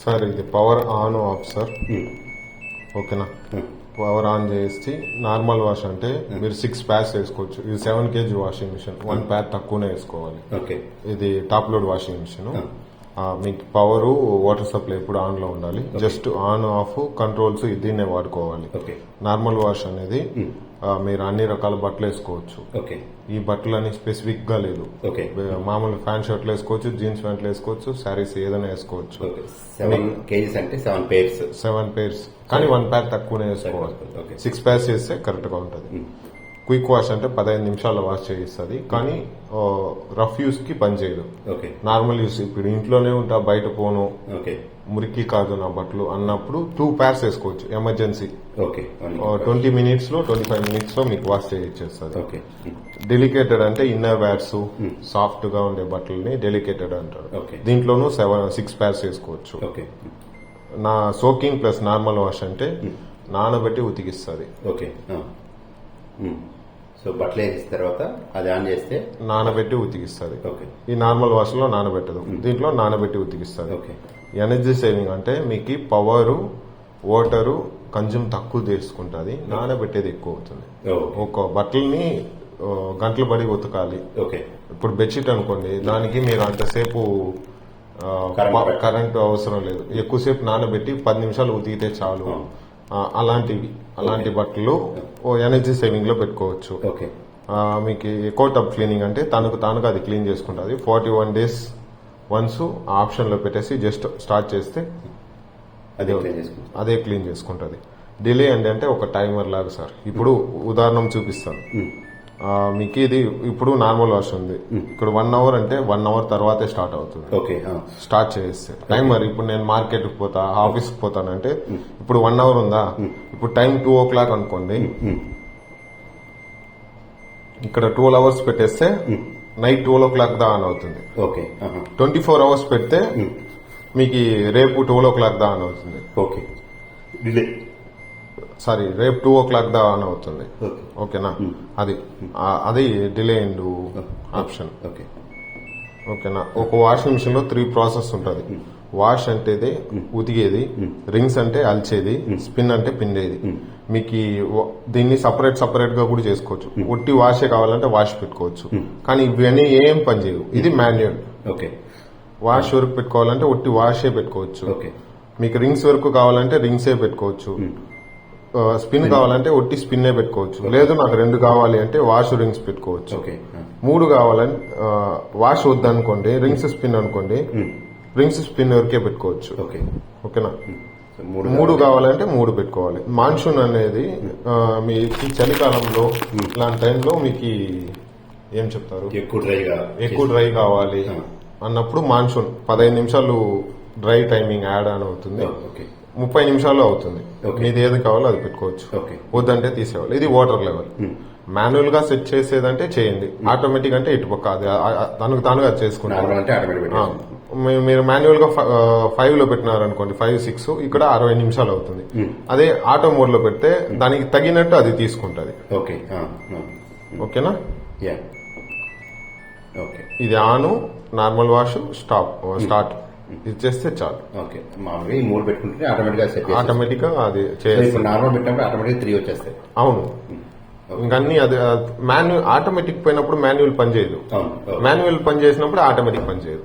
Sir ఇది power on off sir. ఓకేనా, power on చేసి నార్మల్ వాష్ అంటే మీరు 6 ప్యాడ్స్ వేసుకోవచ్చు. ఇది 7 kg వాషింగ్ మిషన్, 1 ప్యాడ్ తక్కువనే వేసుకోవాలి. ఓకే, ఇది టాప్ లోడ్ వాషింగ్ మిషన్. మీకు పవర్ వాటర్ సప్లై ఎప్పుడు ఆన్ లో ఉండాలి. జస్ట్ ఆన్ ఆఫ్ కంట్రోల్స్ దీన్నే వాడుకోవాలి. ఓకే, నార్మల్ వాష్ అనేది మీరు అన్ని రకాల బట్టలు వేసుకోవచ్చు. ఓకే, ఈ బట్టలు అని స్పెసిఫిక్ గా లేదు. ఓకే, మామూలు ఫ్యాన్ షర్ట్లు వేసుకోవచ్చు, జీన్స్ ప్యాంట్లు వేసుకోవచ్చు, శారీస్ ఏదైనా వేసుకోవచ్చు. 7 kgs అంటే 7 pairs. 7 pairs కానీ 1 pair తక్కువనే వేసుకోవాలి. 6 pairs చేస్తే కరెక్ట్ గా ఉంటుంది. క్విక్ వాష్ అంటే 15 నిమిషాల్లో వాష్ చేయిస్తుంది, కానీ రఫ్ యూస్ కి పని చేయదు. నార్మల్ యూస్ ఇప్పుడు ఇంట్లోనే ఉంటా, బయట పోను, మురికి కాదు నా బట్టలు అన్నప్పుడు 2 pairs వేసుకోవచ్చు. ఎమర్జెన్సీ 20 minutes లో 25 minutes లో మీకు వాష్ చేయించేస్తుంది. డెలికేటెడ్ అంటే ఇన్నర్ వేర్స్, సాఫ్ట్ గా ఉండే బట్టలని డెలికేటెడ్ అంటారు. దీంట్లోనూ 6 pairs వేసుకోవచ్చు. నా సోకింగ్ ప్లస్ నార్మల్ వాష్ అంటే నానబెట్టి ఉతికిస్తుంది. సో బట్టలు వేసిన తర్వాత అది ఆన్ చేస్తే నానబెట్టి ఉతికిస్తుంది. ఈ నార్మల్ వాష్ లో నానబెట్టదు, దీంట్లో నానబెట్టి ఉతికిస్తుంది. ఎనర్జీ సేవింగ్ అంటే మీకు పవర్ వాటరు కన్జ్యూమ్ తక్కువ తీసుకుంటుంది, నానబెట్టేది ఎక్కువ అవుతుంది. ఒక బట్టల్ని గంటలు పడి ఉతకాలి. ఇప్పుడు బెడ్షీట్ అనుకోండి, దానికి మీరు అంతసేపు కరెంట్ అవసరం లేదు, ఎక్కువసేపు నానబెట్టి 10 నిమిషాలు ఉతికితే చాలు. అలాంటి బట్టలు ఎనర్జీ సేవింగ్ లో పెట్టుకోవచ్చు. మీకు ఎకో టబ్ క్లీనింగ్ అంటే తనకు అది క్లీన్ చేసుకుంటుంది. 41 days వన్స్ ఆప్షన్ లో పెట్టేసి జస్ట్ స్టార్ట్ చేస్తే అదే క్లీన్ చేసుకుంటుంది. డిలే అంటే ఒక టైమర్ లాగా సార్. ఇప్పుడు ఉదాహరణ చూపిస్తాను మీకు. ఇది ఇప్పుడు నార్మల్ వాష్ ఉంది, ఇక్కడ 1 hour అంటే 1 hour తర్వాతే స్టార్ట్ అవుతుంది. స్టార్ట్ చేస్తే టైమర్. ఇప్పుడు నేను మార్కెట్ కి పోతా, ఆఫీస్ కి పోతానంటే ఇప్పుడు 1 hour ఉందా, ఇప్పుడు టైం 2 o'clock అనుకోండి, ఇక్కడ 12 hours పెట్టేస్తే నైట్ 12 o'clock దా ఆన్ అవుతుంది. 24 hours పెడితే మీకు రేపు 12 o'clock దా ఆన్ అవుతుంది. సారీ, రేపు 2 o'clock దా ఆన్ అవుతుంది. ఓకేనా, అది డిలే అండ్ ఆప్షన్. ఓకేనా, ఒక వాషింగ్ మిషన్ లో 3 ప్రాసెస్ ఉంటుంది. వాష్ అంటే ఉతికేది, రింగ్స్ అంటే అల్చేది, స్పిన్ అంటే పిండేది. మీకు దీన్ని సపరేట్ గా కూడా చేసుకోవచ్చు. ఒట్టి వాషే కావాలంటే వాష్ పెట్టుకోవచ్చు, కానీ ఇవన్నీ ఏం పని చేయవు. ఇది మాన్యువల్. వాష్ వరకు పెట్టుకోవాలంటే ఒట్టి వాషే పెట్టుకోవచ్చు. మీకు రింగ్స్ వరకు కావాలంటే రింగ్సే పెట్టుకోవచ్చు. స్పిన్ కావాలంటే ఒట్టి స్పిన్నే పెట్టుకోవచ్చు. లేదు నాకు 2 కావాలి అంటే వాష్ రింగ్స్ పెట్టుకోవచ్చు. 3 కావాలంటే వాష్ వద్దనుకోండి, రింగ్స్ స్పిన్ అనుకోండి, రింగ్స్ స్పిన్ వరకే పెట్టుకోవచ్చు. ఓకేనా, 3 కావాలంటే 3 పెట్టుకోవాలి. మాన్సూన్ అనేది మీకు చలికాలంలో ఇలాంటి టైంలో మీకు ఏం చెప్తారు, ఎక్కువ డ్రై కావాలి అన్నప్పుడు మాన్సూన్ 15 నిమిషాలు డ్రై టైమింగ్ యాడ్ ఆన్ అవుతుంది. 30 నిమిషాల్లో అవుతుంది. మీది ఏది కావాలో అది పెట్టుకోవచ్చు, వద్దంటే తీసేవాలి. ఇది వాటర్ లెవెల్. మాన్యువల్ గా సెట్ చేసేదంటే చేయండి, ఆటోమేటిక్ అంటే ఇటుపక్క అది తానుగా చేసుకుంటారు. మీరు మాన్యువల్ గా 5 లో పెట్టినారనుకోండి, 5, 6 ఇక్కడ 60 నిమిషాలు అవుతుంది. అదే ఆటో మోడ్ లో పెడితే దానికి తగినట్టు అది తీసుకుంటది. ఓకేనా, ఇది ఆను, నార్మల్ వాష్, స్టార్ట్ ఇది చేస్తే చాలు. ఆటోమేటిక్ గా అది వచ్చేస్తాయి. అవును, ఇంకా అది ఆటోమేటిక్ పోయినప్పుడు మాన్యువల్ పని చేయదు, మాన్యువల్ పని చేసినప్పుడు ఆటోమేటిక్ పని చేయదు.